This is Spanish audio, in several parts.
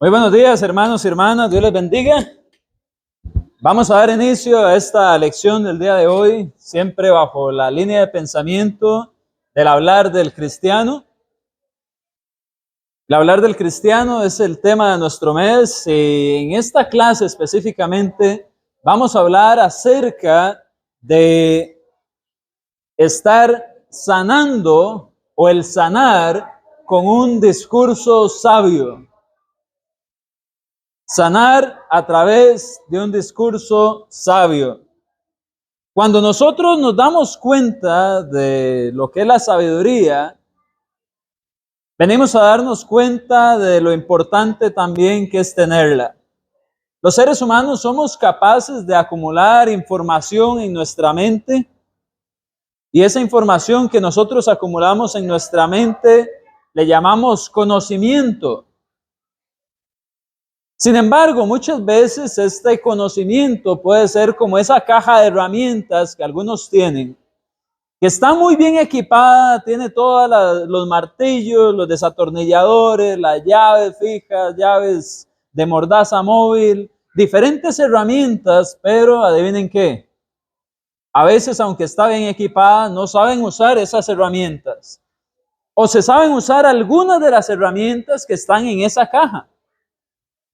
Muy buenos días, hermanos y hermanas, Dios les bendiga. Vamos a dar inicio a esta lección del día de hoy, siempre bajo la línea de pensamiento del hablar del cristiano. El hablar del cristiano es el tema de nuestro mes y en esta clase específicamente vamos a hablar acerca de estar sanando o el sanar con un discurso sabio. Sanar a través de un discurso sabio. Cuando nosotros nos damos cuenta de lo que es la sabiduría, venimos a darnos cuenta de lo importante también que es tenerla. Los seres humanos somos capaces de acumular información en nuestra mente y esa información que nosotros acumulamos en nuestra mente le llamamos conocimiento. Sin embargo, muchas veces este conocimiento puede ser como esa caja de herramientas que algunos tienen, que está muy bien equipada, tiene todos los martillos, los desatornilladores, las llaves fijas, llaves de mordaza móvil, diferentes herramientas, pero adivinen qué, a veces aunque está bien equipada, no saben usar esas herramientas, o se saben usar algunas de las herramientas que están en esa caja.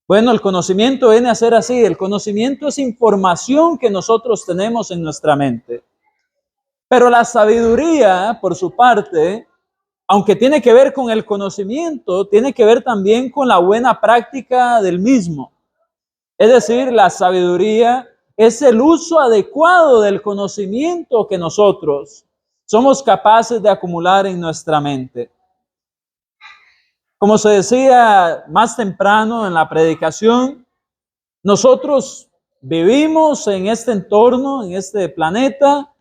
Bueno, el conocimiento viene a ser así. El conocimiento es información que nosotros tenemos en nuestra mente. Pero la sabiduría, por su parte, aunque tiene que ver con el conocimiento, tiene que ver también con la buena práctica del mismo. Es decir, la sabiduría es el uso adecuado del conocimiento que nosotros somos capaces de acumular en nuestra mente. Como se decía más temprano en la predicación, nosotros vivimos en este entorno, en este planeta,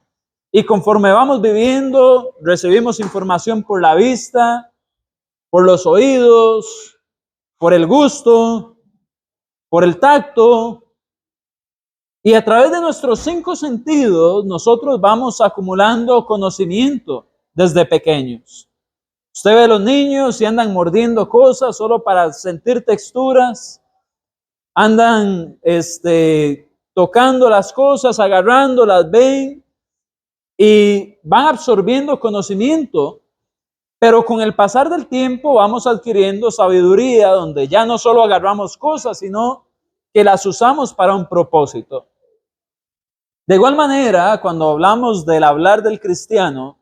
y conforme vamos viviendo, recibimos información por la vista, por los oídos, por el gusto, por el tacto, y a través de nuestros 5 sentidos, nosotros vamos acumulando conocimiento desde pequeños. Usted ve a los niños y andan mordiendo cosas solo para sentir texturas, andan tocando las cosas, agarrándolas, ven y van absorbiendo conocimiento, pero con el pasar del tiempo vamos adquiriendo sabiduría donde ya no solo agarramos cosas, sino que las usamos para un propósito. De igual manera, cuando hablamos del hablar del cristiano,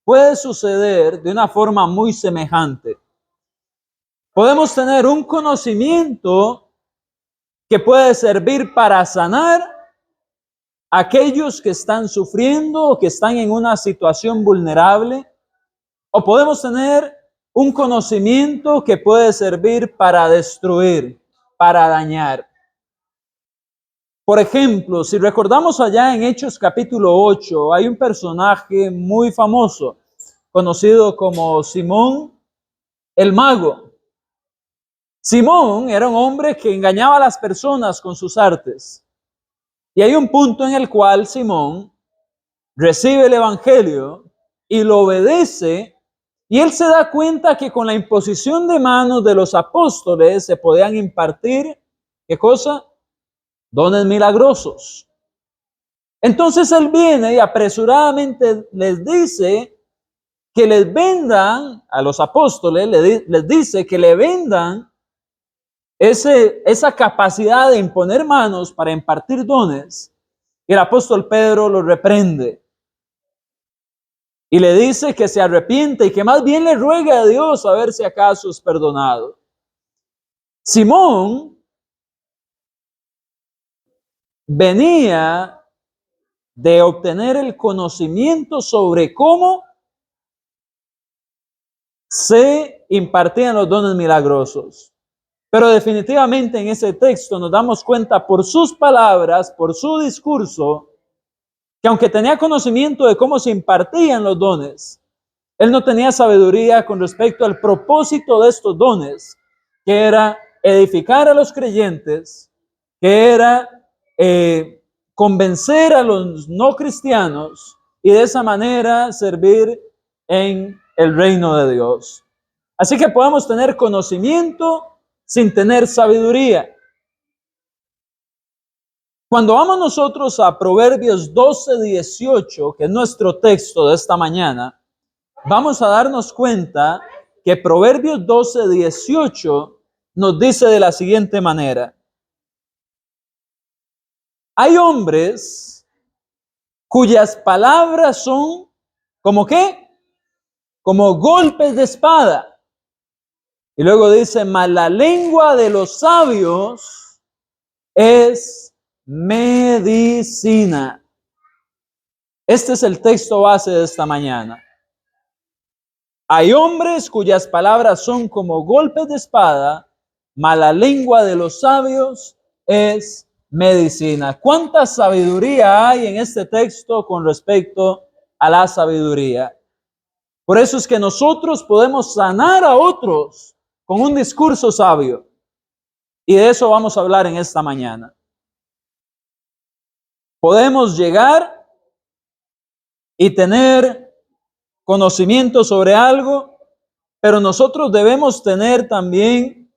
puede suceder de una forma muy semejante. Podemos tener un conocimiento que puede servir para sanar a aquellos que están sufriendo o que están en una situación vulnerable, o podemos tener un conocimiento que puede servir para destruir, para dañar. Por ejemplo, si recordamos allá en Hechos capítulo 8, hay un personaje muy famoso, conocido como Simón el Mago. Simón era un hombre que engañaba a las personas con sus artes. Y hay un punto en el cual Simón recibe el evangelio y lo obedece, y él se da cuenta que con la imposición de manos de los apóstoles se podían impartir, ¿qué cosa? Dones milagrosos. Entonces él viene y apresuradamente les dice que les vendan, a los apóstoles les dice que le vendan esa capacidad de imponer manos para impartir dones. Y el apóstol Pedro lo reprende y le dice que se arrepiente y que más bien le ruegue a Dios a ver si acaso es perdonado. Simón venía de obtener el conocimiento sobre cómo se impartían los dones milagrosos. Pero definitivamente en ese texto nos damos cuenta por sus palabras, por su discurso, que aunque tenía conocimiento de cómo se impartían los dones, él no tenía sabiduría con respecto al propósito de estos dones, que era edificar a los creyentes, que era convencer a los no cristianos y de esa manera servir en el reino de Dios. Así que podemos tener conocimiento sin tener sabiduría. Cuando vamos nosotros a Proverbios 12:18, que es nuestro texto de esta mañana, vamos a darnos cuenta que Proverbios 12:18 nos dice de la siguiente manera: hay hombres cuyas palabras son, ¿como qué? Como golpes de espada. Y luego dice, mas la lengua de los sabios es medicina. Este es el texto base de esta mañana. Hay hombres cuyas palabras son como golpes de espada, mas la lengua de los sabios es medicina. ¿Cuánta sabiduría hay en este texto con respecto a la sabiduría? Por eso es que nosotros podemos sanar a otros con un discurso sabio. Y de eso vamos a hablar en esta mañana. Podemos llegar y tener conocimiento sobre algo, pero nosotros debemos tener también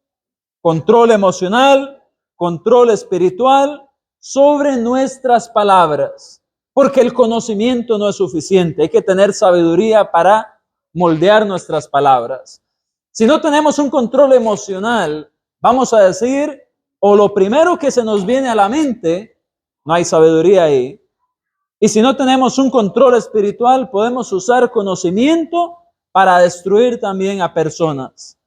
control emocional, control espiritual sobre nuestras palabras, porque el conocimiento no es suficiente, hay que tener sabiduría para moldear nuestras palabras. Si no tenemos un control emocional, vamos a decir, o lo primero que se nos viene a la mente, no hay sabiduría ahí. Y si no tenemos un control espiritual, podemos usar conocimiento para destruir también a personas.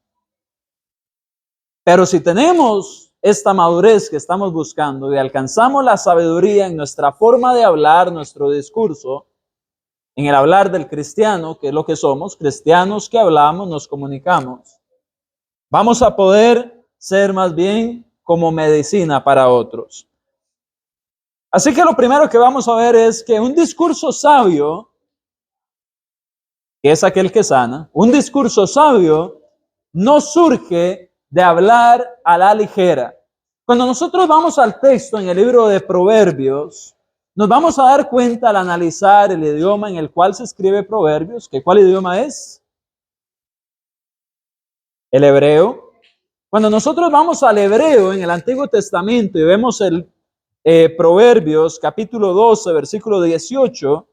Pero si tenemos esta madurez que estamos buscando y alcanzamos la sabiduría en nuestra forma de hablar, nuestro discurso, en el hablar del cristiano, que es lo que somos, cristianos que hablamos, nos comunicamos, vamos a poder ser más bien como medicina para otros. Así que lo primero que vamos a ver es que un discurso sabio, que es aquel que sana, un discurso sabio no surge de hablar a la ligera. Cuando nosotros vamos al texto en el libro de Proverbios, nos vamos a dar cuenta al analizar el idioma en el cual se escribe Proverbios, que ¿cuál idioma es? El hebreo. Cuando nosotros vamos al hebreo en el Antiguo Testamento y vemos el Proverbios capítulo 12, versículo 18,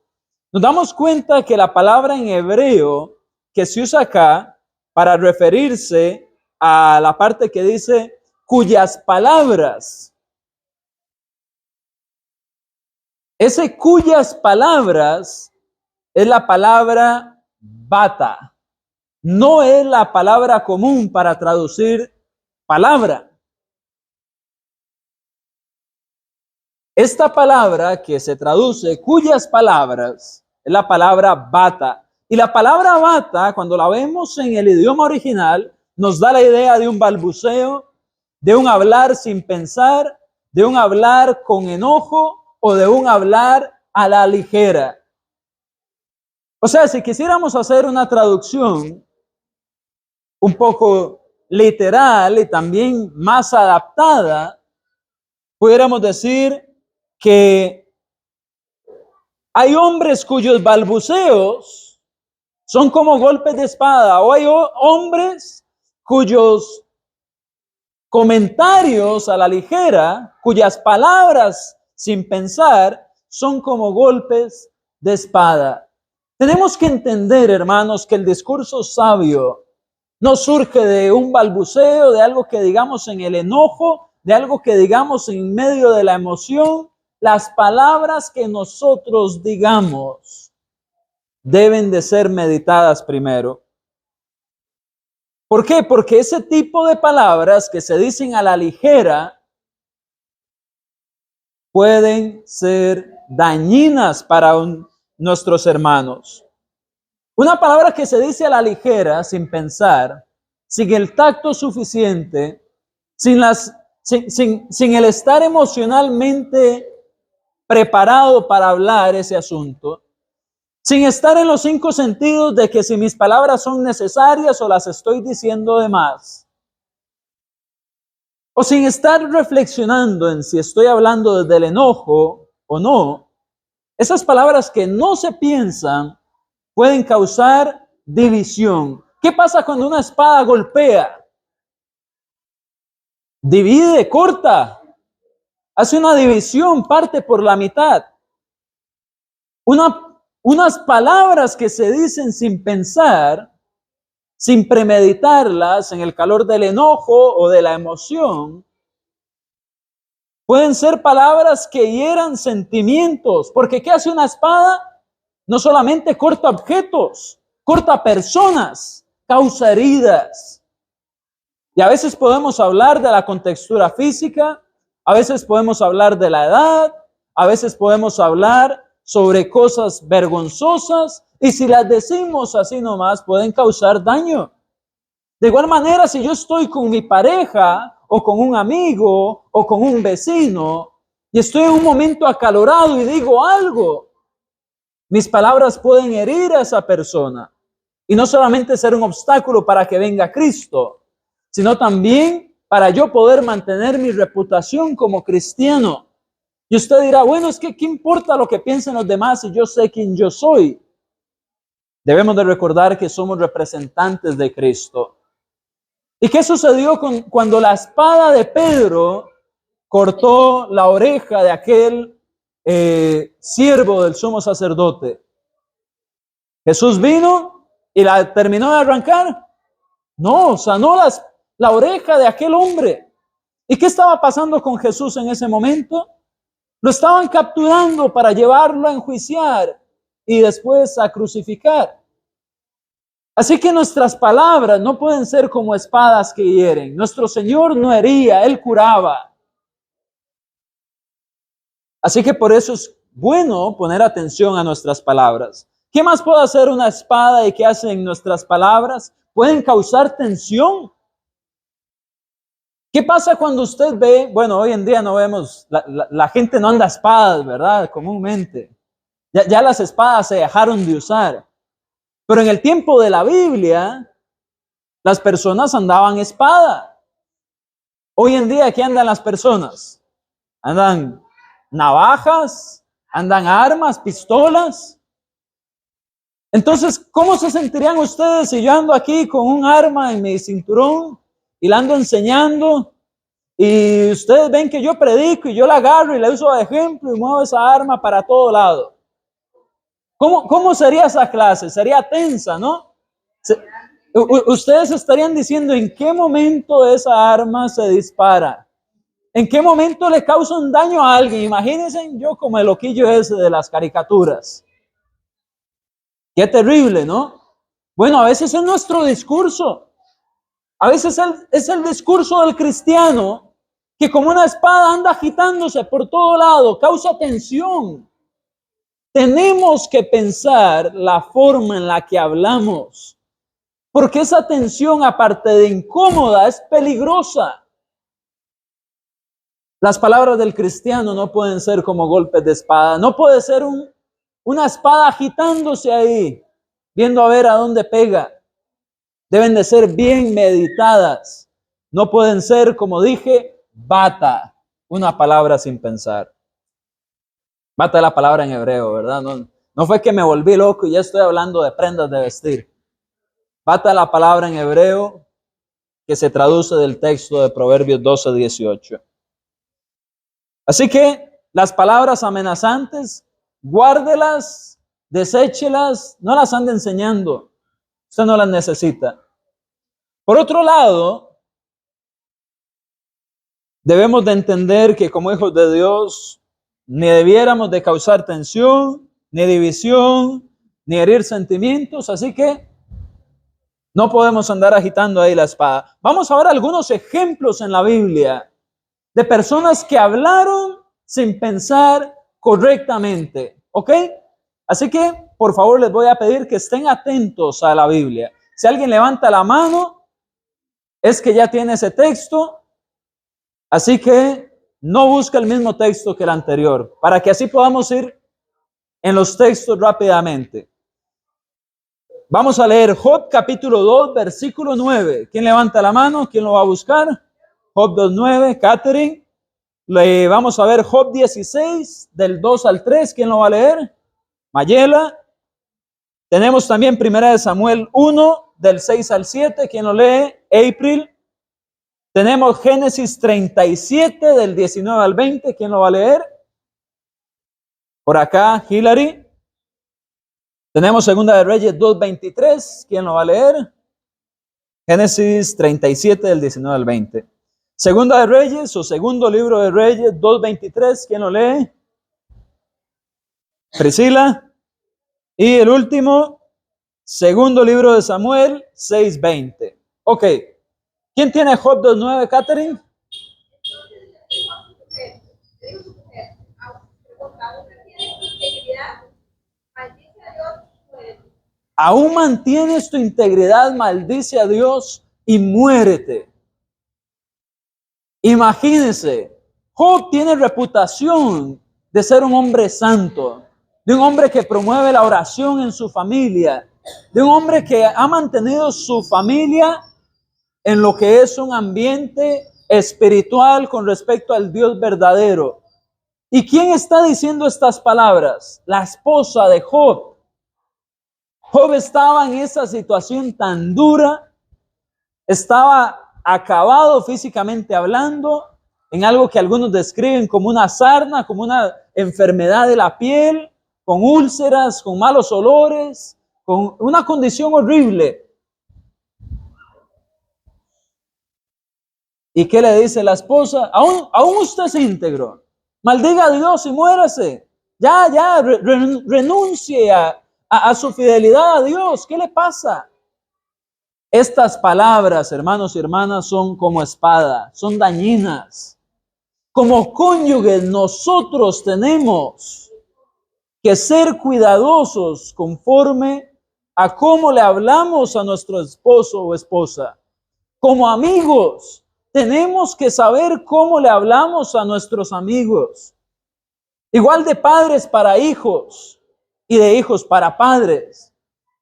nos damos cuenta que la palabra en hebreo que se usa acá para referirse a la parte que dice cuyas palabras, ese cuyas palabras es la palabra bata, no es la palabra común para traducir palabra. Esta palabra que se traduce, cuyas palabras, es la palabra bata. Y la palabra bata, cuando la vemos en el idioma original, nos da la idea de un balbuceo, de un hablar sin pensar, de un hablar con enojo o de un hablar a la ligera. O sea, si quisiéramos hacer una traducción un poco literal y también más adaptada, pudiéramos decir que hay hombres cuyos balbuceos son como golpes de espada, o hay hombres cuyos comentarios a la ligera, cuyas palabras sin pensar son como golpes de espada. Tenemos que entender, hermanos, que el discurso sabio no surge de un balbuceo, de algo que digamos en el enojo, de algo que digamos en medio de la emoción. Las palabras que nosotros digamos deben de ser meditadas primero. ¿Por qué? Porque ese tipo de palabras que se dicen a la ligera pueden ser dañinas para nuestros hermanos. Una palabra que se dice a la ligera, sin pensar, sin el tacto suficiente, sin el estar emocionalmente preparado para hablar ese asunto, sin estar en los 5 sentidos de que si mis palabras son necesarias o las estoy diciendo de más, o sin estar reflexionando en si estoy hablando desde el enojo o no, esas palabras que no se piensan pueden causar división. ¿Qué pasa cuando una espada golpea? divide, corta, hace una división, parte por la mitad. Unas palabras que se dicen sin pensar, sin premeditarlas, en el calor del enojo o de la emoción, pueden ser palabras que hieran sentimientos, porque ¿qué hace una espada? No solamente corta objetos, corta personas, causa heridas. Y a veces podemos hablar de la contextura física, a veces podemos hablar de la edad, a veces podemos hablar sobre cosas vergonzosas, y si las decimos así nomás, pueden causar daño. De igual manera, si yo estoy con mi pareja, o con un amigo, o con un vecino, y estoy en un momento acalorado y digo algo, mis palabras pueden herir a esa persona, y no solamente ser un obstáculo para que venga Cristo, sino también para yo poder mantener mi reputación como cristiano. Y usted dirá, bueno, es que ¿qué importa lo que piensen los demás si yo sé quién yo soy? Debemos de recordar que somos representantes de Cristo. ¿Y qué sucedió cuando la espada de Pedro cortó la oreja de aquel siervo del sumo sacerdote? Jesús vino y la terminó de arrancar. No, sanó la oreja de aquel hombre. ¿Y qué estaba pasando con Jesús en ese momento? Lo estaban capturando para llevarlo a enjuiciar y después a crucificar. Así que nuestras palabras no pueden ser como espadas que hieren. Nuestro Señor no hería, Él curaba. Así que por eso es bueno poner atención a nuestras palabras. ¿Qué más puede hacer una espada y qué hacen nuestras palabras? Pueden causar tensión. ¿Qué pasa cuando usted ve, bueno, hoy en día no vemos, la gente no anda a espadas, ¿verdad? Comúnmente. Ya las espadas se dejaron de usar. Pero en el tiempo de la Biblia, las personas andaban espada. Hoy en día, ¿qué andan las personas? Andan navajas, andan armas, pistolas. Entonces, ¿cómo se sentirían ustedes si yo ando aquí con un arma en mi cinturón y la ando enseñando? Y ustedes ven que yo predico y yo la agarro y la uso de ejemplo y muevo esa arma para todo lado. ¿Cómo sería esa clase? Sería tensa, ¿no? Ustedes estarían diciendo en qué momento esa arma se dispara. ¿En qué momento le causa un daño a alguien? Imagínense yo como el loquillo ese de las caricaturas. Qué terrible, ¿no? Bueno, a veces es nuestro discurso. A veces es el discurso del cristiano que como una espada anda agitándose por todo lado, causa tensión. Tenemos que pensar la forma en la que hablamos, porque esa tensión, aparte de incómoda, es peligrosa. Las palabras del cristiano no pueden ser como golpes de espada, no puede ser una espada agitándose ahí, viendo a ver a dónde pega. Deben de ser bien meditadas, no pueden ser, como dije, bata, una palabra sin pensar. Bata es la palabra en hebreo, ¿verdad? No fue que me volví loco y ya estoy hablando de prendas de vestir. Bata es la palabra en hebreo que se traduce del texto de Proverbios 12:18. Así que las palabras amenazantes, guárdelas, deséchelas, no las ande enseñando. Usted no las necesita. Por otro lado, debemos de entender que como hijos de Dios, ni debiéramos de causar tensión, ni división, ni herir sentimientos, así que no podemos andar agitando ahí la espada. Vamos a ver algunos ejemplos en la Biblia de personas que hablaron sin pensar correctamente, ¿ok? Así que, por favor, les voy a pedir que estén atentos a la Biblia. Si alguien levanta la mano, es que ya tiene ese texto, así que no busca el mismo texto que el anterior, para que así podamos ir en los textos rápidamente. Vamos a leer Job capítulo 2, versículo 9. ¿Quién levanta la mano? ¿Quién lo va a buscar? Job 2:9, Catherine. Vamos a ver Job 16, del 2 al 3. ¿Quién lo va a leer? Mayela. Tenemos también 1 Samuel 1, del 6 al 7. ¿Quién lo lee? April. Tenemos Génesis 37 del 19 al 20. ¿Quién lo va a leer? Por acá, Hillary. Tenemos Segunda de Reyes 2:23. ¿Quién lo va a leer? Génesis 37 del 19 al 20. Segunda de Reyes o segundo libro de Reyes 2:23. ¿Quién lo lee? Priscila. Y el último, segundo libro de Samuel 6:20. Ok. ¿Quién tiene Job 2:9, Catherine? Aún mantienes tu integridad, maldice a Dios y muérete. Imagínense, Job tiene reputación de ser un hombre santo, de un hombre que promueve la oración en su familia, de un hombre que ha mantenido su familia en lo que es un ambiente espiritual con respecto al Dios verdadero. ¿Y quién está diciendo estas palabras? La esposa de Job. Job estaba en esa situación tan dura, estaba acabado físicamente hablando, en algo que algunos describen como una sarna, como una enfermedad de la piel, con úlceras, con malos olores, con una condición horrible. ¿Y qué le dice la esposa? Aún usted es íntegro. Maldiga a Dios y muérase. Ya, renuncie a su fidelidad a Dios. ¿Qué le pasa? Estas palabras, hermanos y hermanas, son como espada, son dañinas. Como cónyuges, nosotros tenemos que ser cuidadosos conforme a cómo le hablamos a nuestro esposo o esposa. Como amigos, tenemos que saber cómo le hablamos a nuestros amigos. Igual de padres para hijos y de hijos para padres.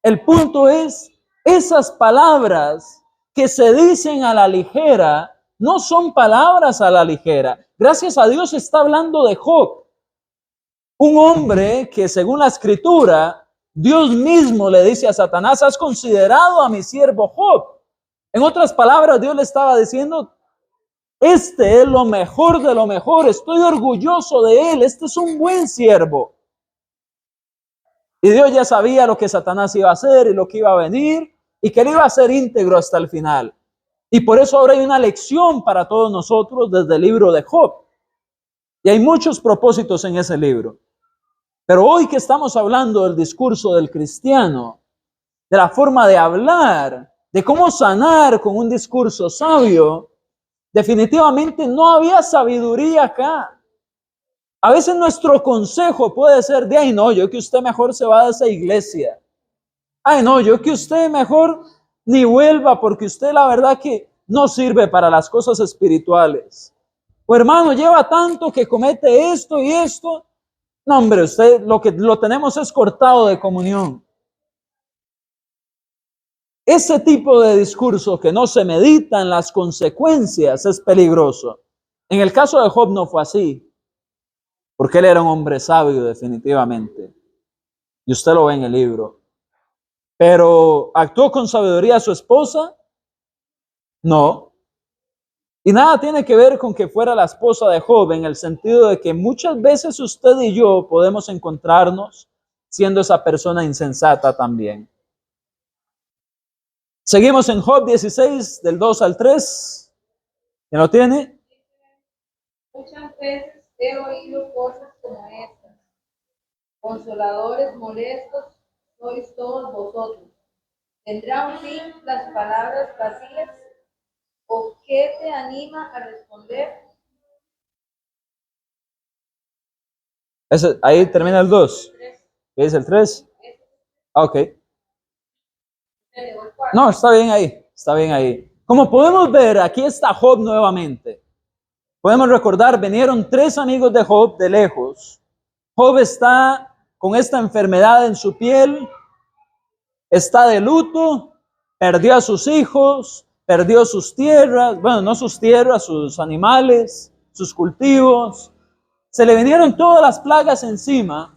El punto es, esas palabras que se dicen a la ligera, no son palabras a la ligera. Gracias a Dios está hablando de Job. Un hombre que según la escritura, Dios mismo le dice a Satanás, has considerado a mi siervo Job. En otras palabras, Dios le estaba diciendo, este es lo mejor de lo mejor, estoy orgulloso de él, este es un buen siervo. Y Dios ya sabía lo que Satanás iba a hacer y lo que iba a venir y que él iba a ser íntegro hasta el final. Y por eso ahora hay una lección para todos nosotros desde el libro de Job. Y hay muchos propósitos en ese libro. Pero hoy que estamos hablando del discurso del cristiano, de la forma de hablar, de cómo sanar con un discurso sabio, definitivamente no había sabiduría acá. A veces nuestro consejo puede ser de, ay no, yo que usted mejor se va de esa iglesia. Ay no, yo que usted mejor ni vuelva porque usted la verdad que no sirve para las cosas espirituales. O hermano, lleva tanto que comete esto y esto. No hombre, usted lo tenemos es cortado de comunión. Ese tipo de discurso que no se medita en las consecuencias es peligroso. En el caso de Job no fue así, porque él era un hombre sabio definitivamente. Y usted lo ve en el libro. Pero ¿actuó con sabiduría su esposa? No. Y nada tiene que ver con que fuera la esposa de Job, en el sentido de que muchas veces usted y yo podemos encontrarnos siendo esa persona insensata también. Seguimos en Job 16, del 2 al 3. ¿Quién lo tiene? Muchas veces he oído cosas como estas. Consoladores molestos sois todos vosotros. ¿Tendrá un fin las palabras vacías? ¿O qué te anima a responder? Ahí termina el 2. ¿Qué es el 3? Ah, ok. No, está bien ahí. Está bien ahí. Como podemos ver, aquí está Job nuevamente. Podemos recordar, vinieron 3 amigos de Job de lejos. Job está con esta enfermedad en su piel, está de luto, perdió a sus hijos, perdió sus tierras, bueno, no sus tierras, sus animales, sus cultivos. Se le vinieron todas las plagas encima.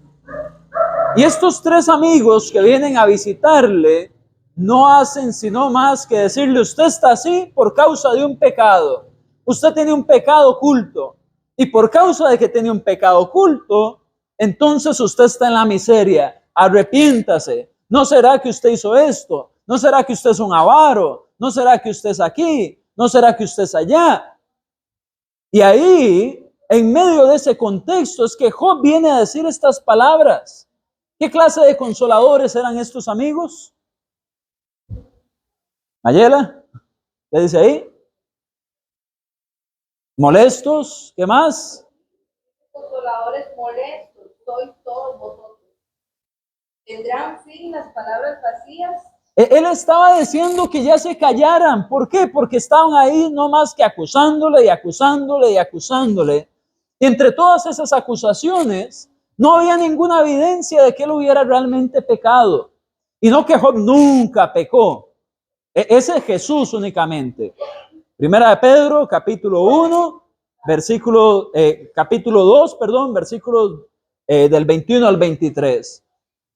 Y estos 3 amigos que vienen a visitarle, no hacen sino más que decirle, usted está así por causa de un pecado. Usted tiene un pecado oculto. Y por causa de que tiene un pecado oculto, entonces usted está en la miseria. Arrepiéntase. ¿No será que usted hizo esto? ¿No será que usted es un avaro? ¿No será que usted es aquí? ¿No será que usted es allá? Y ahí, en medio de ese contexto, es que Job viene a decir estas palabras. ¿Qué clase de consoladores eran estos amigos? Mayela, ¿qué dice ahí? Molestos, ¿qué más? Consoladores molestos, sois todos vosotros. ¿Tendrán fin las palabras vacías? Él estaba diciendo que ya se callaran. ¿Por qué? Porque estaban ahí no más que acusándole y acusándole y acusándole. Y entre todas esas acusaciones, no había ninguna evidencia de que él hubiera realmente pecado. Y no que Job nunca pecó. Ese es Jesús únicamente. Primera de Pedro, capítulo 1, capítulo 2, versículos del 21 al 23.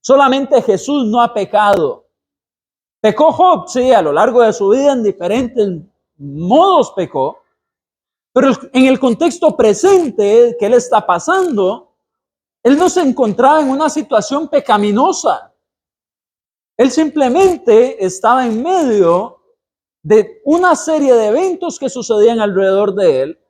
Solamente Jesús no ha pecado. Pecó Job, sí, a lo largo de su vida en diferentes modos pecó, pero en el contexto presente que él está pasando, él no se encontraba en una situación pecaminosa. Él simplemente estaba en medio de una serie de eventos que sucedían alrededor de él,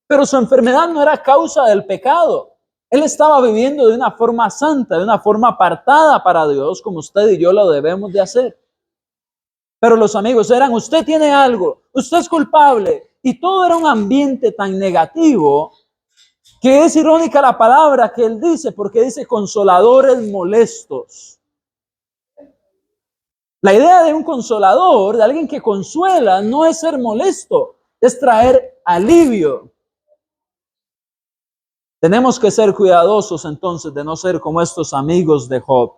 pero su enfermedad no era causa del pecado. Él estaba viviendo de una forma santa, de una forma apartada para Dios, como usted y yo lo debemos de hacer. Pero los amigos eran, usted tiene algo, usted es culpable. Y todo era un ambiente tan negativo que es irónica la palabra que él dice, porque dice consoladores molestos. La idea de un consolador, de alguien que consuela, no es ser molesto, es traer alivio. Tenemos que ser cuidadosos entonces de no ser como estos amigos de Job.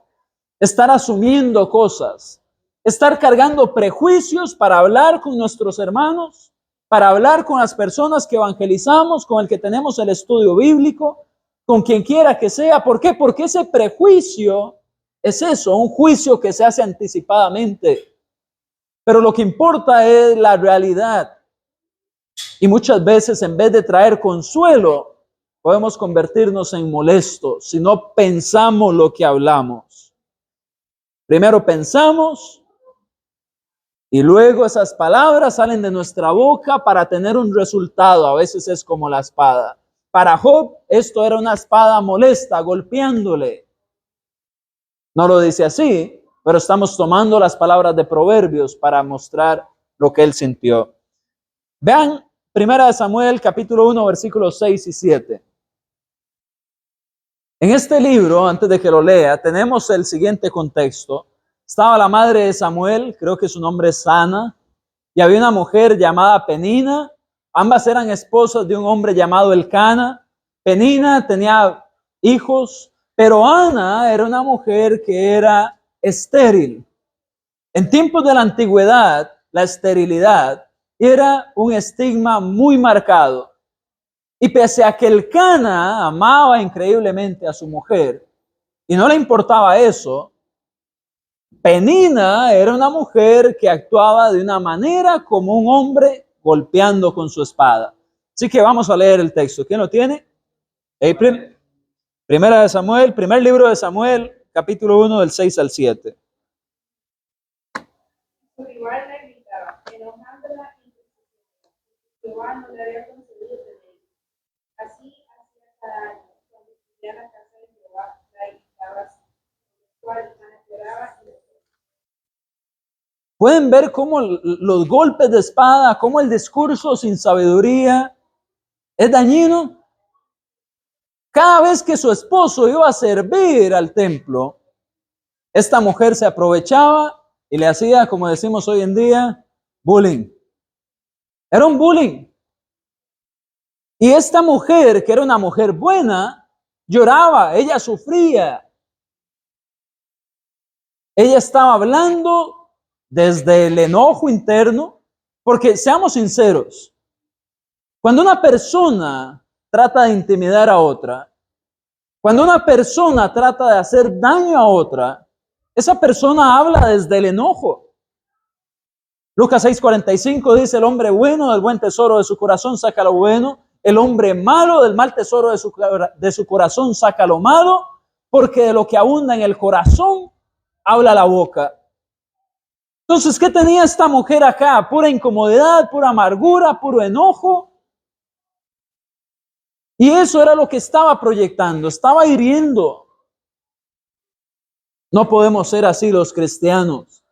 Estar asumiendo cosas, estar cargando prejuicios para hablar con nuestros hermanos, para hablar con las personas que evangelizamos, con el que tenemos el estudio bíblico, con quien quiera que sea. ¿Por qué? Porque ese prejuicio es eso, un juicio que se hace anticipadamente. Pero lo que importa es la realidad. Y muchas veces en vez de traer consuelo, podemos convertirnos en molestos si no pensamos lo que hablamos. Primero pensamos y luego esas palabras salen de nuestra boca para tener un resultado. A veces es como la espada. Para Job esto era una espada molesta, golpeándole. No lo dice así, pero estamos tomando las palabras de Proverbios para mostrar lo que él sintió. Vean 1 Samuel capítulo 1 versículos 6 y 7. En este libro, antes de que lo lea, tenemos el siguiente contexto. Estaba la madre de Samuel, creo que su nombre es Ana, y había una mujer llamada Penina. Ambas eran esposas de un hombre llamado Elcana. Penina tenía hijos, pero Ana era una mujer que era estéril. En tiempos de la antigüedad, la esterilidad era un estigma muy marcado. Y pese a que Elcana amaba increíblemente a su mujer y no le importaba eso, Penina era una mujer que actuaba de una manera como un hombre golpeando con su espada. Así que vamos a leer el texto. ¿Quién lo tiene? Primera de Samuel, primer libro de Samuel, capítulo 1, del 6 al 7. Su rival le gritaba, enojándola y Jehová no le había concedido tener. Así hacía cada año, cuando subía a la casa de Jehová, la gritaba así, el cual Ana lloraba y le decía. Pueden ver cómo los golpes de espada, cómo el discurso sin sabiduría es dañino. Cada vez que su esposo iba a servir al templo, esta mujer se aprovechaba y le hacía, como decimos hoy en día, bullying. Era un bullying. Y esta mujer, que era una mujer buena, lloraba, ella sufría. Ella estaba hablando desde el enojo interno, porque seamos sinceros, cuando una persona trata de intimidar a otra, cuando una persona trata de hacer daño a otra, esa persona habla desde el enojo. Lucas 6:45 dice, el hombre bueno del buen tesoro de su corazón saca lo bueno, el hombre malo del mal tesoro de su corazón saca lo malo, porque de lo que abunda en el corazón habla la boca. Entonces, ¿qué tenía esta mujer acá? Pura incomodidad, pura amargura, puro enojo. Y eso era lo que estaba proyectando, estaba hiriendo. No podemos ser así los cristianos,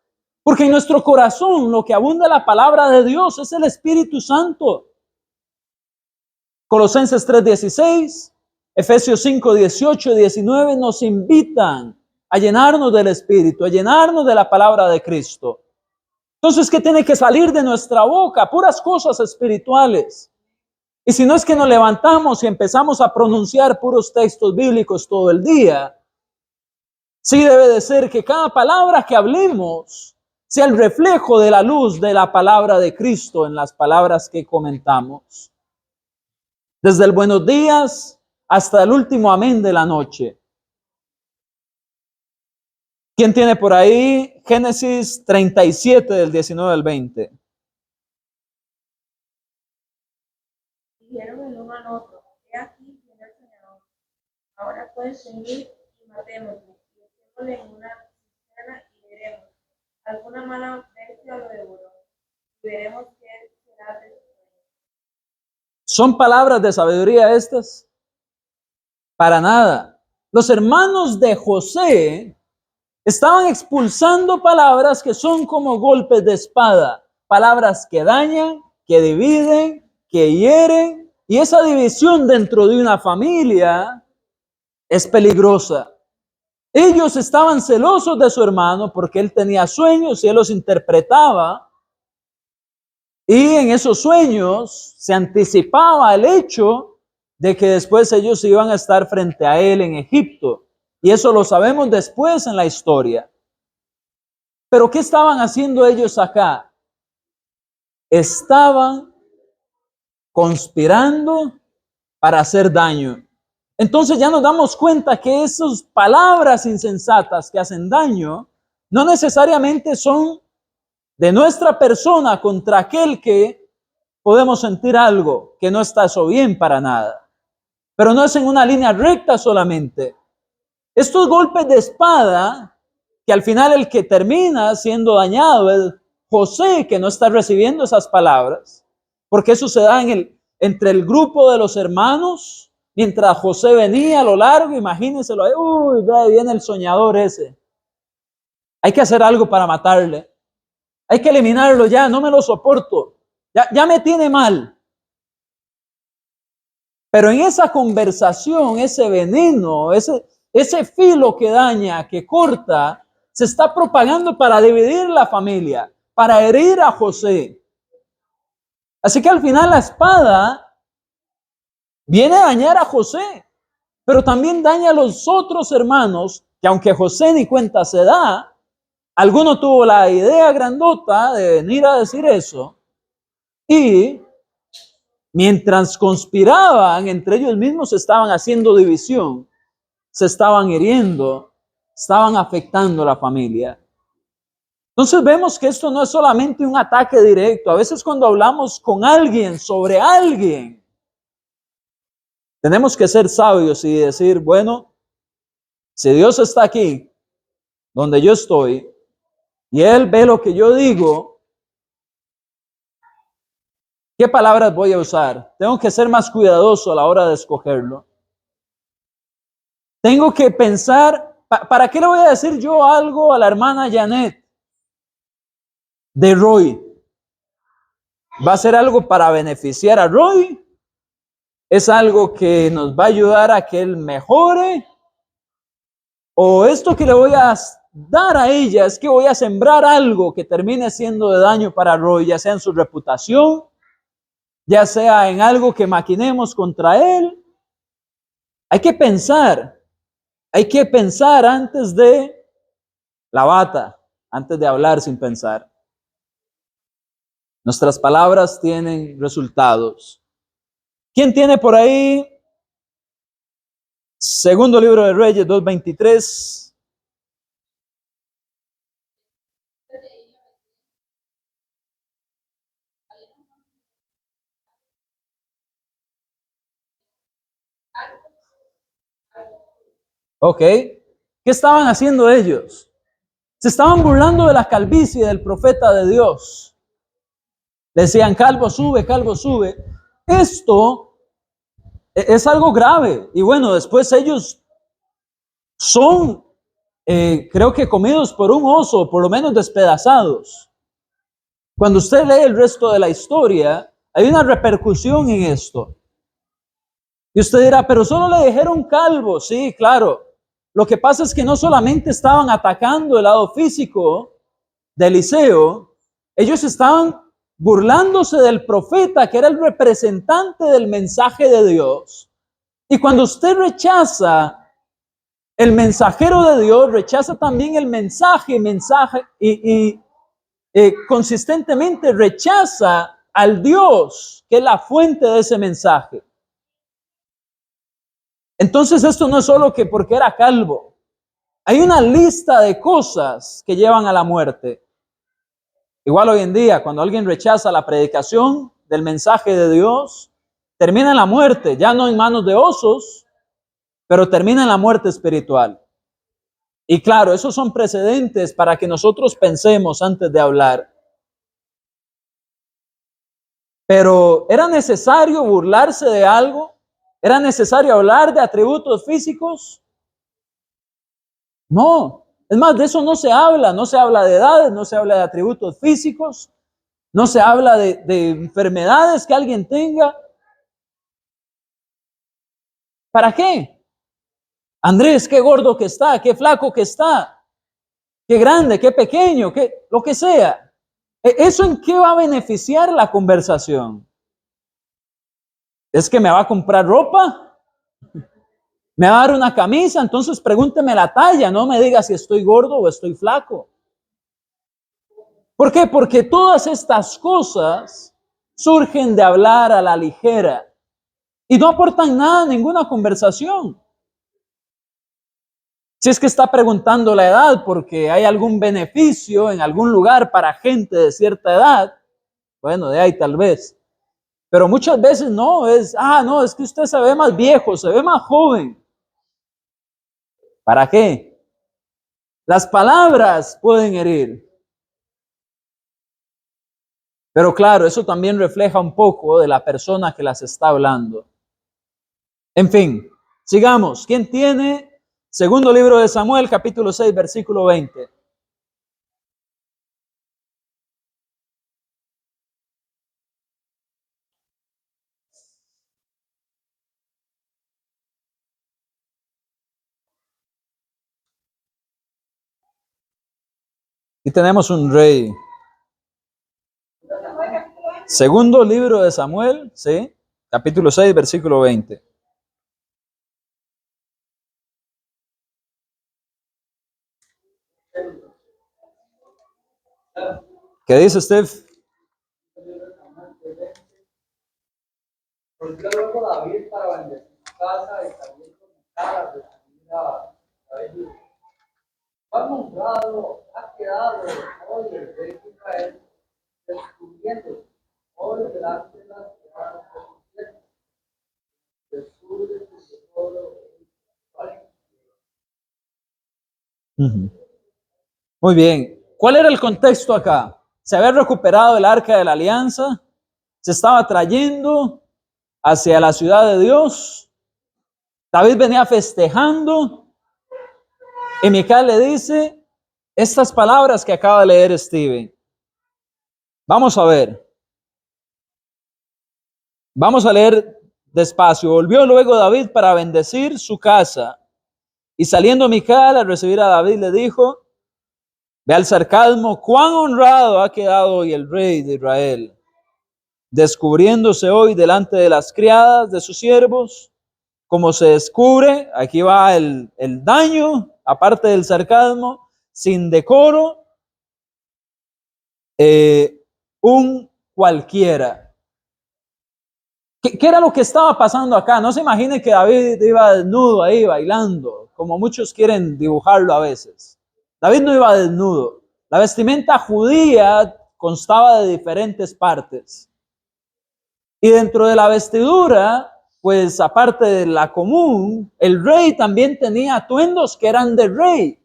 porque en nuestro corazón lo que abunda la palabra de Dios es el Espíritu Santo. Colosenses 3:16, Efesios 5:18 y 19 nos invitan a llenarnos del Espíritu, a llenarnos de la palabra de Cristo. Entonces, ¿qué tiene que salir de nuestra boca? Puras cosas espirituales. Y si no es que nos levantamos y empezamos a pronunciar puros textos bíblicos todo el día, sí debe de ser que cada palabra que hablemos sea el reflejo de la luz de la palabra de Cristo en las palabras que comentamos. Desde el buenos días hasta el último amén de la noche. ¿Quién tiene por ahí Génesis 37 del 19 al 20? Dijeron el uno al otro, he aquí viene el Señor. Ahora puedes venir y matémosle, y echémosle en una cisterna y veremos. Alguna mala bestia lo devoró, y veremos qué será de su sueño. ¿Son palabras de sabiduría estas? Para nada. Los hermanos de José estaban expulsando palabras que son como golpes de espada, palabras que dañan, que dividen, que hieren, y esa división dentro de una familia es peligrosa. Ellos estaban celosos de su hermano porque él tenía sueños y él los interpretaba, y en esos sueños se anticipaba el hecho de que después ellos iban a estar frente a él en Egipto, y eso lo sabemos después en la historia. Pero ¿qué estaban haciendo ellos acá? Estaban conspirando para hacer daño. Entonces ya nos damos cuenta que esas palabras insensatas que hacen daño no necesariamente son de nuestra persona contra aquel que podemos sentir algo que no está eso bien para nada. Pero no es en una línea recta solamente. Estos golpes de espada, que al final el que termina siendo dañado es José, que no está recibiendo esas palabras, porque eso se da entre el grupo de los hermanos, mientras José venía a lo largo, imagínenselo, uy, viene el soñador ese. Hay que hacer algo para matarle. Hay que eliminarlo ya, no me lo soporto. Ya me tiene mal. Pero en esa conversación, ese veneno, ese filo que daña, que corta, se está propagando para dividir la familia, para herir a José. Así que al final la espada viene a dañar a José, pero también daña a los otros hermanos, que aunque José ni cuenta se da, alguno tuvo la idea grandota de venir a decir eso, y mientras conspiraban, entre ellos mismos estaban haciendo división, se estaban hiriendo, estaban afectando a la familia. Entonces vemos que esto no es solamente un ataque directo. A veces cuando hablamos con alguien sobre alguien, tenemos que ser sabios y decir, bueno, si Dios está aquí, donde yo estoy, y Él ve lo que yo digo, ¿qué palabras voy a usar? Tengo que ser más cuidadoso a la hora de escogerlo. Tengo que pensar, ¿para qué le voy a decir yo algo a la hermana Janet de Roy? ¿Va a ser algo para beneficiar a Roy? ¿Es algo que nos va a ayudar a que él mejore? ¿O esto que le voy a dar a ella es que voy a sembrar algo que termine siendo de daño para Roy, ya sea en su reputación, ya sea en algo que maquinemos contra él? Hay que pensar antes de la bata, antes de hablar sin pensar. Nuestras palabras tienen resultados. ¿Quién tiene por ahí? Segundo libro de Reyes 2:23. Ok. ¿Qué estaban haciendo ellos? Se estaban burlando de la calvicie del profeta de Dios. Decían, calvo sube, calvo sube. Esto es algo grave. Y bueno, después ellos son, creo que comidos por un oso, por lo menos despedazados. Cuando usted lee el resto de la historia, hay una repercusión en esto. Y usted dirá, pero solo le dijeron calvo. Sí, claro. Lo que pasa es que no solamente estaban atacando el lado físico de Eliseo, ellos estaban burlándose del profeta, que era el representante del mensaje de Dios. Y cuando usted rechaza el mensajero de Dios, rechaza también el mensaje y consistentemente rechaza al Dios, que es la fuente de ese mensaje. Entonces esto no es solo que porque era calvo. Hay una lista de cosas que llevan a la muerte. Igual hoy en día, cuando alguien rechaza la predicación del mensaje de Dios, termina en la muerte, ya no en manos de osos, pero termina en la muerte espiritual. Y claro, esos son precedentes para que nosotros pensemos antes de hablar. Pero ¿era necesario burlarse de algo? ¿Era necesario hablar de atributos físicos? No. Es más, de eso no se habla. No se habla de edades, no se habla de atributos físicos, no se habla de enfermedades que alguien tenga. ¿Para qué? Andrés, qué gordo que está, qué flaco que está, qué grande, qué pequeño, lo que sea. ¿Eso en qué va a beneficiar la conversación? ¿Es que me va a comprar ropa? ¿Me va a dar una camisa? Entonces pregúnteme la talla, no me diga si estoy gordo o estoy flaco. ¿Por qué? Porque todas estas cosas surgen de hablar a la ligera y no aportan nada a ninguna conversación. Si es que está preguntando la edad porque hay algún beneficio en algún lugar para gente de cierta edad, bueno, de ahí tal vez. Pero muchas veces no, no, es que usted se ve más viejo, se ve más joven. ¿Para qué? Las palabras pueden herir. Pero claro, eso también refleja un poco de la persona que las está hablando. En fin, sigamos. ¿Quién tiene? Segundo libro de Samuel, capítulo 6, versículo 20. Y tenemos un rey. Segundo libro de Samuel, ¿sí? Capítulo 6, versículo 20. ¿Qué dice Steph? Volvió luego David para vender su casa y también comenzar a recibir a David. ¿Cuán honrado ha quedado hoy el rey de Israel, descubriendo hoy delante de las ciudades de su tierra, descubre su tesoro Muy bien. ¿Cuál era el contexto acá? Se había recuperado el arca de la alianza, se estaba trayendo hacia la ciudad de Dios. David venía festejando y Mical le dice estas palabras que acaba de leer Steven. Vamos a ver. Vamos a leer despacio. Volvió luego David para bendecir su casa. Y saliendo Mical a recibir a David le dijo, ve al sarcasmo, cuán honrado ha quedado hoy el rey de Israel, descubriéndose hoy delante de las criadas de sus siervos, como se descubre, aquí va el daño, aparte del sarcasmo, sin decoro, un cualquiera. ¿Qué era lo que estaba pasando acá? No se imagine que David iba desnudo ahí bailando, como muchos quieren dibujarlo a veces. David no iba desnudo. La vestimenta judía constaba de diferentes partes. Y dentro de la vestidura pues aparte de la común, el rey también tenía atuendos que eran de rey.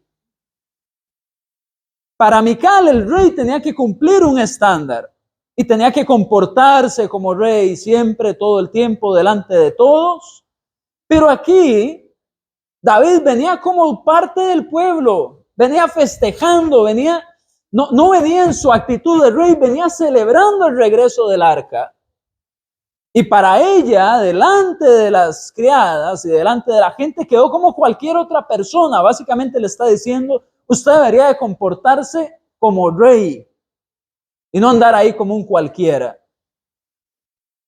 Para Mical, el rey tenía que cumplir un estándar y tenía que comportarse como rey siempre, todo el tiempo, delante de todos. Pero aquí, David venía como parte del pueblo, venía festejando, no venía en su actitud de rey, venía celebrando el regreso del arca. Y para ella, delante de las criadas y delante de la gente, quedó como cualquier otra persona. Básicamente le está diciendo, usted debería de comportarse como rey y no andar ahí como un cualquiera.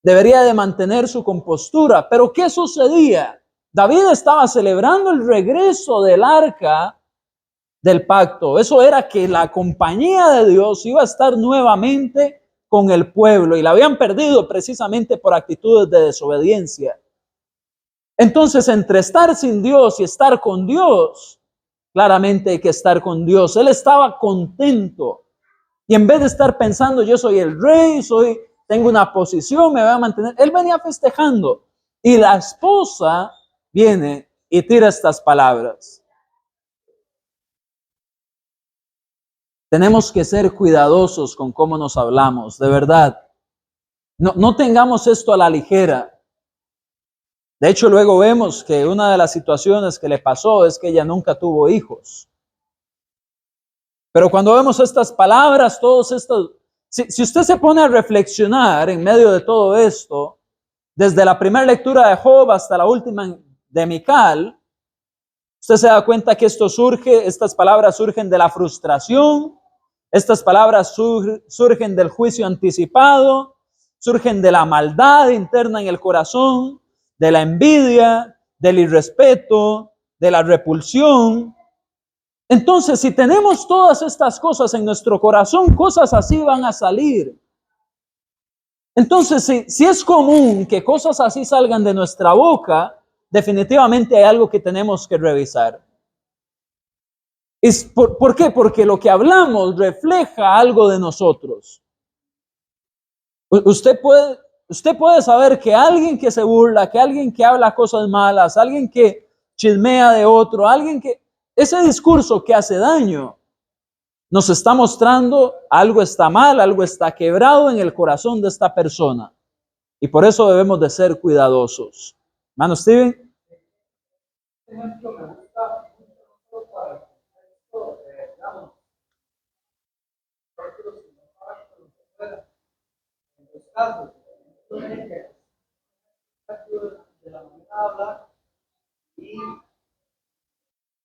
Debería de mantener su compostura. Pero ¿qué sucedía? David estaba celebrando el regreso del arca del pacto. Eso era que la compañía de Dios iba a estar nuevamente con el pueblo y la habían perdido precisamente por actitudes de desobediencia. Entonces, entre estar sin Dios y estar con Dios, claramente hay que estar con Dios. Él estaba contento y en vez de estar pensando, yo soy el rey, tengo una posición, me voy a mantener, él venía festejando. Y la esposa viene y tira estas palabras. Tenemos que ser cuidadosos con cómo nos hablamos, de verdad. No tengamos esto a la ligera. De hecho, luego vemos que una de las situaciones que le pasó es que ella nunca tuvo hijos. Pero cuando vemos estas palabras, todos estos... Si usted se pone a reflexionar en medio de todo esto, desde la primera lectura de Job hasta la última de Mical, usted se da cuenta que estas palabras surgen de la frustración, estas palabras surgen del juicio anticipado, surgen de la maldad interna en el corazón, de la envidia, del irrespeto, de la repulsión. Entonces, si tenemos todas estas cosas en nuestro corazón, cosas así van a salir. Entonces, si es común que cosas así salgan de nuestra boca, definitivamente hay algo que tenemos que revisar. ¿Por qué? Porque lo que hablamos refleja algo de nosotros. Usted puede saber que alguien que se burla, que alguien que habla cosas malas, alguien que chismea de otro, ese discurso que hace daño, nos está mostrando algo está mal, algo está quebrado en el corazón de esta persona. Y por eso debemos de ser cuidadosos. Hermano Steven. Este ejemplo me gusta mucho para el contexto, digamos, nosotros si no para con lo que fuera. En los casos, de la manera de hablar y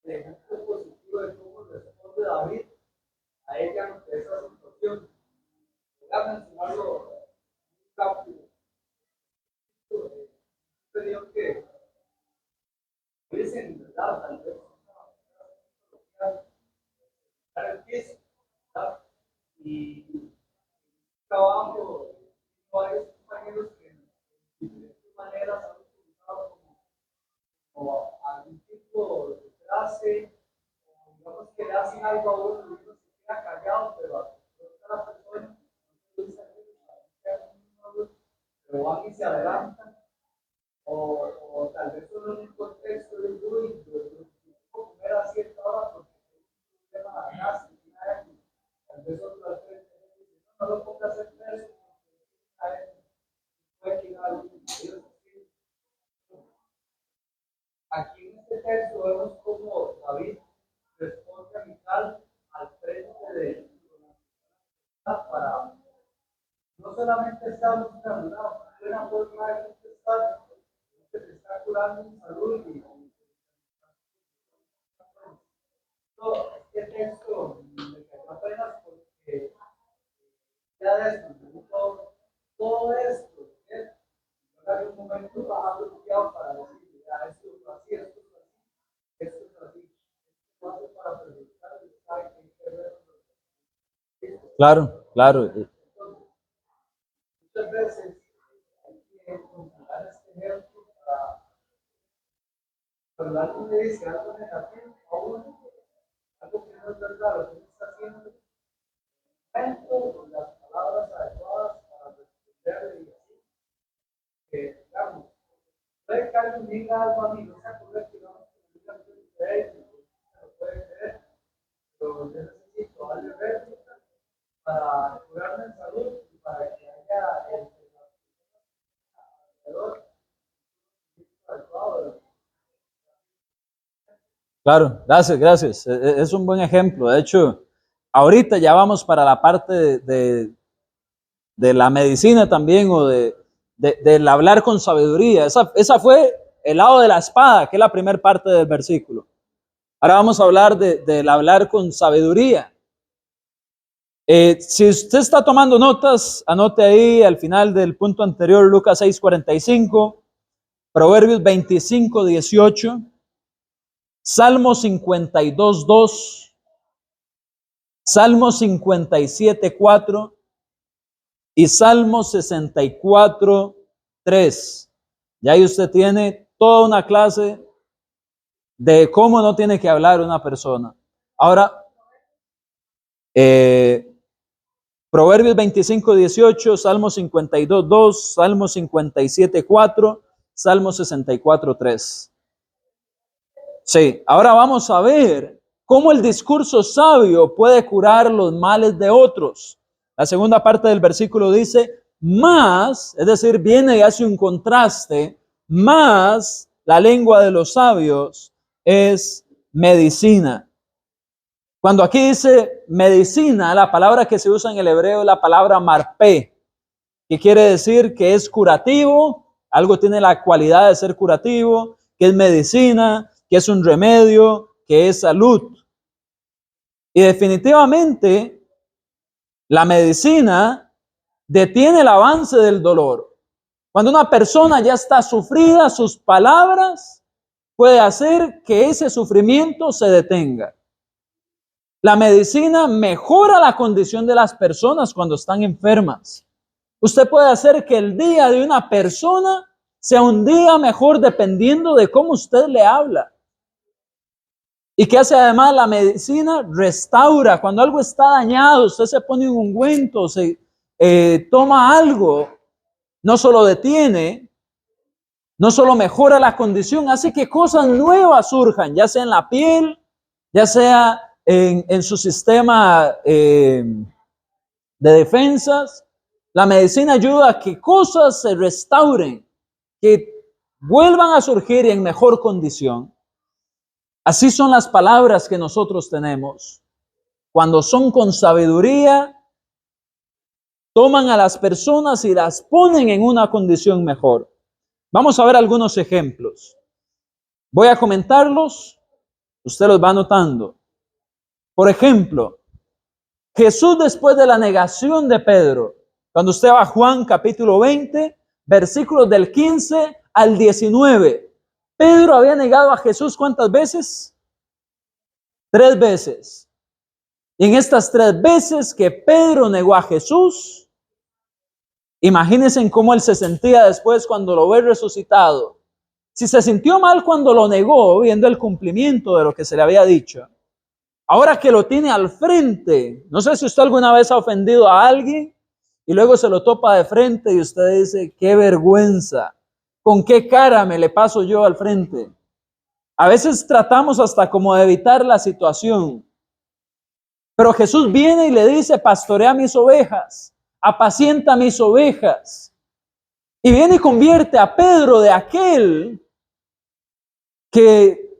el ejemplo positivo de cómo responde David a ella ante esa situación. Voy a mencionarlo rápido. Superior que dicen, ¿verdad? Tal vez el piso, ¿verdad? Y trabajo, varios compañeros que de diferentes maneras han utilizado como algún tipo de frase, o digamos que le hacen algo a uno y uno se queda callado, pero a otra persona no se dice pero van y se adelantan, o tal vez solo en un contexto de uy, yo comer a cierta hora porque hay un problema de gas, tal vez otras veces no lo pongas a hacer eso, puede que aquí en este texto vemos cómo David responde a Mical al frente de para no solamente estar buscando una buena forma de contestar, sino que te está curando en salud y este texto me cayó apenas porque ya de esto, todo esto, ¿eh? Hay un momento bajado bloqueado para decir, ya esto es así, esto es así, esto es así. Esto hace para presentar el mensaje que hay que ver. Claro, claro. Muchas veces hay que considerar este ejemplo para cuando alguien le dice algo negativo a uno, algo que no es verdad, lo que uno está haciendo, con las palabras adecuadas para responderle y así, que digamos, que alguien diga algo a mí, no se acuerda que no lo puede creer, pero yo necesito darle réplica para curarme en salud y para que haya el alrededor adecuado. Claro, gracias. Es un buen ejemplo. De hecho, ahorita ya vamos para la parte de la medicina también o del hablar con sabiduría. Esa fue el lado de la espada, que es la primera parte del versículo. Ahora vamos a hablar del hablar con sabiduría. Si usted está tomando notas, anote ahí al final del punto anterior, Lucas 6:45, Proverbios 25:18, Salmo 52:2, Salmo 57:4 y Salmo 64:3. Ya ahí usted tiene toda una clase de cómo no tiene que hablar una persona. Ahora, Proverbios 25:18, Salmo 52:2, Salmo 57:4, Salmo 64:3. Sí, ahora vamos a ver cómo el discurso sabio puede curar los males de otros. La segunda parte del versículo dice, más, es decir, viene y hace un contraste, más la lengua de los sabios es medicina. Cuando aquí dice medicina, la palabra que se usa en el hebreo es la palabra marpé, que quiere decir que es curativo, algo tiene la cualidad de ser curativo, que es medicina, que es un remedio, que es salud. Y definitivamente la medicina detiene el avance del dolor. Cuando una persona ya está sufrida, sus palabras pueden hacer que ese sufrimiento se detenga. La medicina mejora la condición de las personas cuando están enfermas. Usted puede hacer que el día de una persona sea un día mejor dependiendo de cómo usted le habla. ¿Y qué hace además la medicina? Restaura. Cuando algo está dañado, usted se pone un ungüento, se toma algo, no solo detiene, no solo mejora la condición, hace que cosas nuevas surjan, ya sea en la piel, ya sea en su sistema de defensas. La medicina ayuda a que cosas se restauren, que vuelvan a surgir en mejor condición. Así son las palabras que nosotros tenemos. Cuando son con sabiduría, toman a las personas y las ponen en una condición mejor. Vamos a ver algunos ejemplos. Voy a comentarlos, usted los va anotando. Por ejemplo, Jesús después de la negación de Pedro, cuando usted va a Juan capítulo 20, versículos del 15 al 19, Pedro había negado a Jesús ¿cuántas veces? 3 veces. Y en estas 3 veces que Pedro negó a Jesús, imagínense cómo él se sentía después cuando lo ve resucitado. Si se sintió mal cuando lo negó, viendo el cumplimiento de lo que se le había dicho, ahora que lo tiene al frente, no sé si usted alguna vez ha ofendido a alguien y luego se lo topa de frente y usted dice, qué vergüenza, ¿con qué cara me le paso yo al frente? A veces tratamos hasta como de evitar la situación. Pero Jesús viene y le dice, pastorea mis ovejas, apacienta mis ovejas. Y viene y convierte a Pedro de aquel que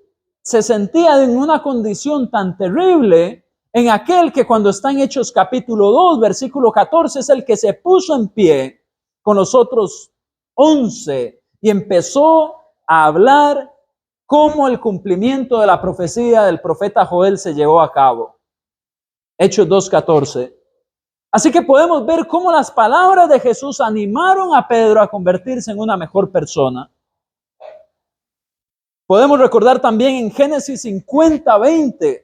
se sentía en una condición tan terrible, en aquel que cuando está en Hechos capítulo 2, versículo 14, es el que se puso en pie con los otros 11 y empezó a hablar cómo el cumplimiento de la profecía del profeta Joel se llevó a cabo. Hechos 2:14. Así que podemos ver cómo las palabras de Jesús animaron a Pedro a convertirse en una mejor persona. Podemos recordar también en Génesis 50:20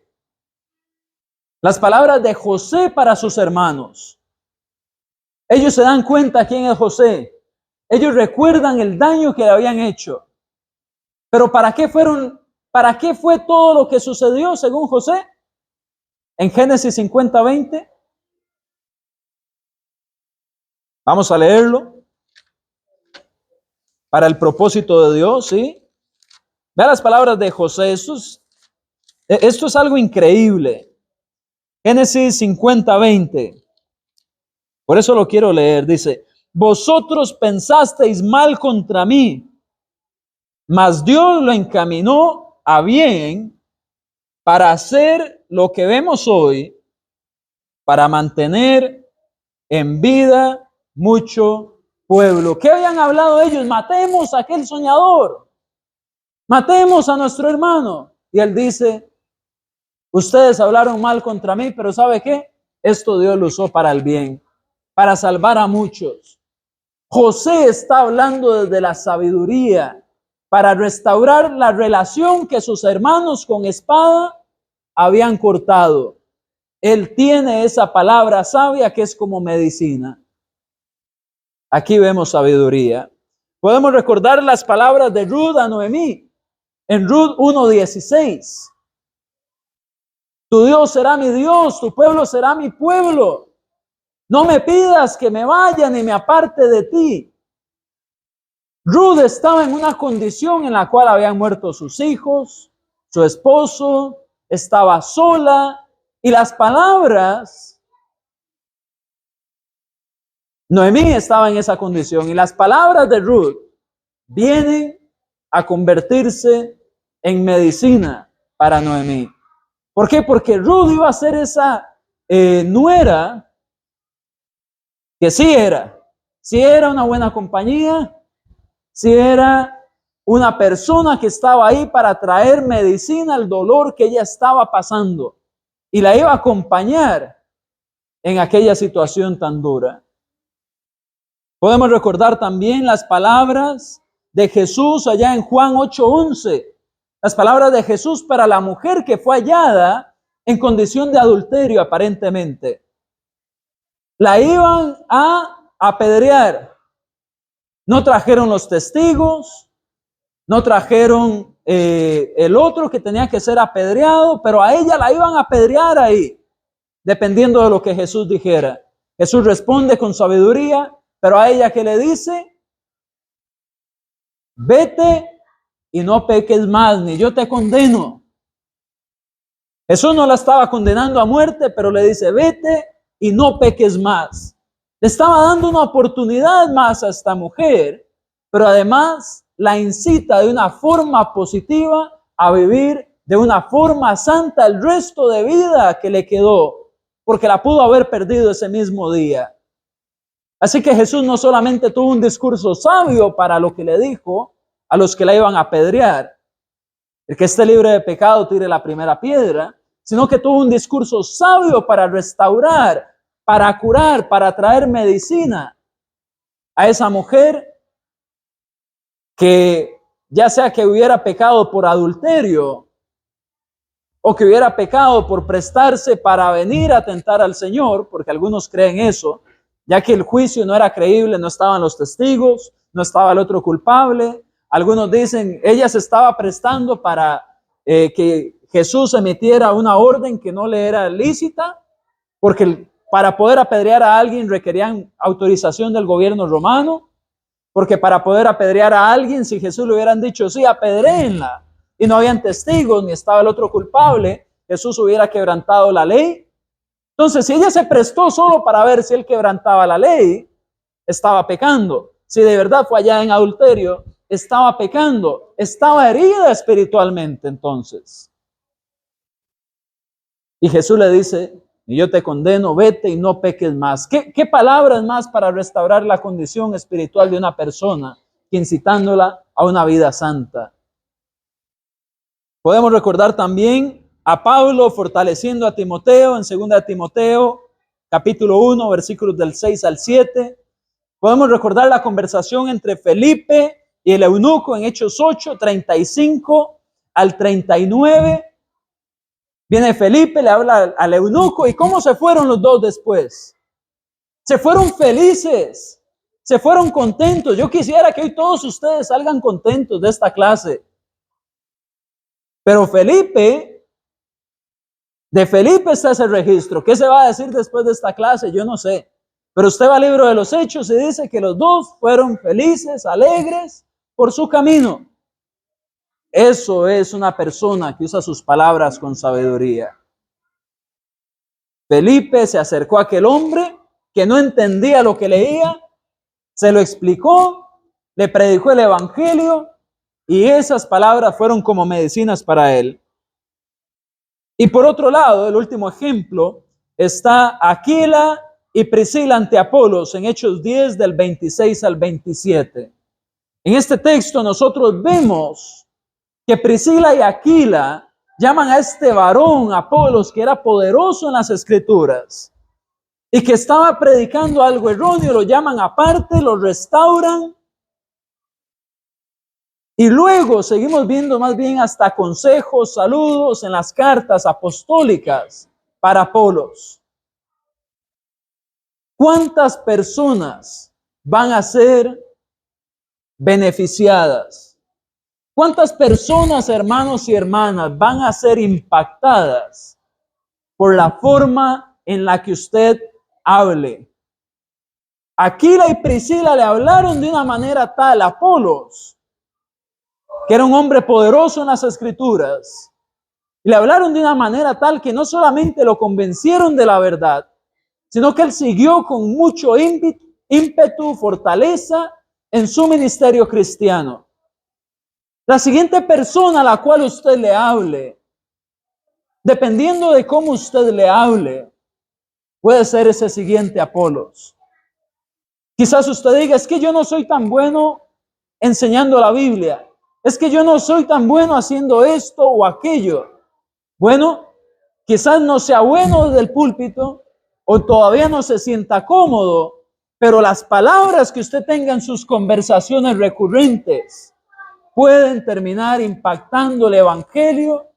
las palabras de José para sus hermanos. Ellos se dan cuenta quién es José. Ellos recuerdan el daño que le habían hecho. Pero ¿para qué fue todo lo que sucedió según José? En Génesis 50:20. Vamos a leerlo. para el propósito de Dios, ¿sí? Vea las palabras de José. Esto es algo increíble. Génesis 50:20. Por eso lo quiero leer. Dice: vosotros pensasteis mal contra mí, mas Dios lo encaminó a bien para hacer lo que vemos hoy, para mantener en vida mucho pueblo. ¿Qué habían hablado ellos? Matemos a aquel soñador, matemos a nuestro hermano. Y él dice: ustedes hablaron mal contra mí, pero ¿sabe qué? Esto Dios lo usó para el bien, para salvar a muchos. José está hablando desde la sabiduría para restaurar la relación que sus hermanos con espada habían cortado. Él tiene esa palabra sabia que es como medicina. Aquí vemos sabiduría. Podemos recordar las palabras de Ruth a Noemí en Ruth 1:16. Tu Dios será mi Dios, tu pueblo será mi pueblo. No me pidas que me vaya ni me aparte de ti. Ruth estaba en una condición en la cual habían muerto sus hijos, su esposo, estaba sola, y las palabras, Noemí estaba en esa condición, y las palabras de Ruth vienen a convertirse en medicina para Noemí. ¿Por qué? Porque Ruth iba a ser esa nuera que sí era una buena compañía, sí era una persona que estaba ahí para traer medicina al dolor que ella estaba pasando y la iba a acompañar en aquella situación tan dura. Podemos recordar también las palabras de Jesús allá en Juan 8:11. Las palabras de Jesús para la mujer que fue hallada en condición de adulterio aparentemente. La iban a apedrear. No trajeron los testigos, no trajeron el otro que tenía que ser apedreado, pero a ella la iban a apedrear ahí, dependiendo de lo que Jesús dijera. Jesús responde con sabiduría, pero a ella, ¿qué le dice? Vete y no peques más, ni yo te condeno. Jesús no la estaba condenando a muerte, pero le dice, vete y no peques más. Le estaba dando una oportunidad más a esta mujer, pero además la incita de una forma positiva a vivir de una forma santa el resto de vida que le quedó, porque la pudo haber perdido ese mismo día. Así que Jesús no solamente tuvo un discurso sabio para lo que le dijo a los que la iban a apedrear, el que esté libre de pecado tire la primera piedra, sino que tuvo un discurso sabio para restaurar, para curar, para traer medicina a esa mujer que ya sea que hubiera pecado por adulterio o que hubiera pecado por prestarse para venir a tentar al Señor, porque algunos creen eso, ya que el juicio no era creíble, no estaban los testigos, no estaba el otro culpable. Algunos dicen, ella se estaba prestando para que Jesús emitiera una orden que no le era lícita, porque para poder apedrear a alguien requerían autorización del gobierno romano, porque para poder apedrear a alguien, si Jesús le hubieran dicho, sí, apedréenla, y no habían testigos, ni estaba el otro culpable, Jesús hubiera quebrantado la ley. Entonces, si ella se prestó solo para ver si él quebrantaba la ley, estaba pecando. Si de verdad fue allá en adulterio, estaba pecando, estaba herida espiritualmente entonces. Y Jesús le dice, y yo te condeno, vete y no peques más. ¿Qué palabras más para restaurar la condición espiritual de una persona que incitándola a una vida santa? Podemos recordar también a Pablo fortaleciendo a Timoteo en 2 Timoteo, capítulo 1, versículos del 6 al 7. Podemos recordar la conversación entre Felipe y el eunuco en Hechos 8, 35 al 39. Viene Felipe, le habla al eunuco, ¿y cómo se fueron los dos después? Se fueron felices, se fueron contentos. Yo quisiera que hoy todos ustedes salgan contentos de esta clase. Pero de Felipe está ese registro. ¿Qué se va a decir después de esta clase? Yo no sé. Pero usted va al libro de los Hechos y dice que los dos fueron felices, alegres, por su camino. Eso es una persona que usa sus palabras con sabiduría. Felipe se acercó a aquel hombre que no entendía lo que leía, se lo explicó, le predicó el evangelio y esas palabras fueron como medicinas para él. Y por otro lado, el último ejemplo, está Aquila y Priscila ante Apolos en Hechos 10 del 26 al 27. En este texto nosotros vemos que Priscila y Aquila llaman a este varón, Apolos, que era poderoso en las escrituras y que estaba predicando algo erróneo, lo llaman aparte, lo restauran. Y luego seguimos viendo más bien hasta consejos, saludos en las cartas apostólicas para Apolos. ¿Cuántas personas van a ser beneficiadas? ¿Cuántas personas, hermanos y hermanas, van a ser impactadas por la forma en la que usted hable? Aquila y Priscila le hablaron de una manera tal a Apolos, que era un hombre poderoso en las escrituras, y le hablaron de una manera tal que no solamente lo convencieron de la verdad, sino que él siguió con mucho ímpetu, fortaleza en su ministerio cristiano. La siguiente persona a la cual usted le hable, dependiendo de cómo usted le hable, puede ser ese siguiente Apolos. Quizás usted diga, es que yo no soy tan bueno enseñando la Biblia, es que yo no soy tan bueno haciendo esto o aquello. Bueno, quizás no sea bueno desde el púlpito o todavía no se sienta cómodo, pero las palabras que usted tenga en sus conversaciones recurrentes pueden terminar impactando el evangelio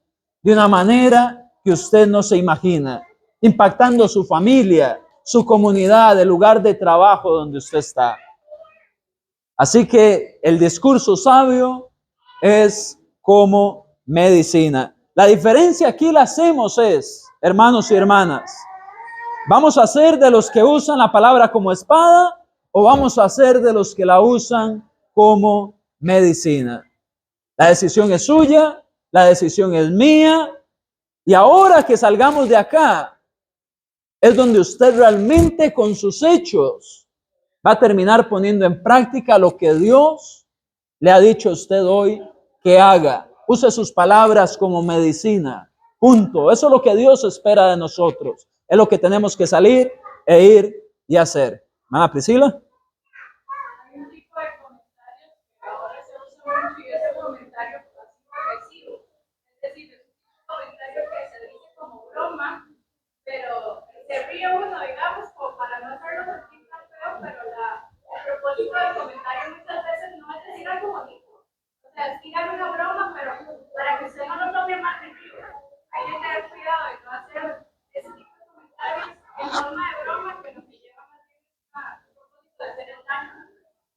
de una manera que usted no se imagina, impactando su familia, su comunidad, el lugar de trabajo donde usted está. Así que el discurso sabio es como medicina. La diferencia aquí la hacemos es, hermanos y hermanas, ¿vamos a ser de los que usan la palabra como espada o vamos a ser de los que la usan como medicina? La decisión es suya, la decisión es mía, y ahora que salgamos de acá, es donde usted realmente con sus hechos va a terminar poniendo en práctica lo que Dios le ha dicho a usted hoy que haga. Use sus palabras como medicina. Punto. Eso es lo que Dios espera de nosotros. Es lo que tenemos que salir e ir y hacer. ¿Hermana Priscila? Hay un tipo de comentarios que ahora se usa mucho y es el comentario pasivo-agresivo. Es decir, es un comentario que se dice como broma, pero se ríe uno, digamos, como para no hacerlo sentir tan feo, pero el propósito del comentario muchas veces no es decir algo bonito. O sea, es tirar una broma, pero para que usted no lo tome mal de río. Hay que tener cuidado de no hacer ese tipo de comentarios en forma de broma, que lo que lleva más bien a un propósito de hacer el daño.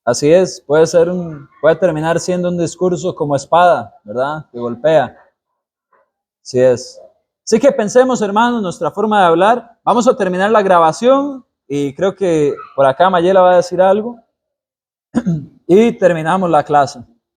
Así es, puede terminar siendo un discurso como espada, ¿verdad? Que golpea. Así es. Así que pensemos, hermanos, nuestra forma de hablar. Vamos a terminar la grabación y creo que por acá Mayela va a decir algo y terminamos la clase.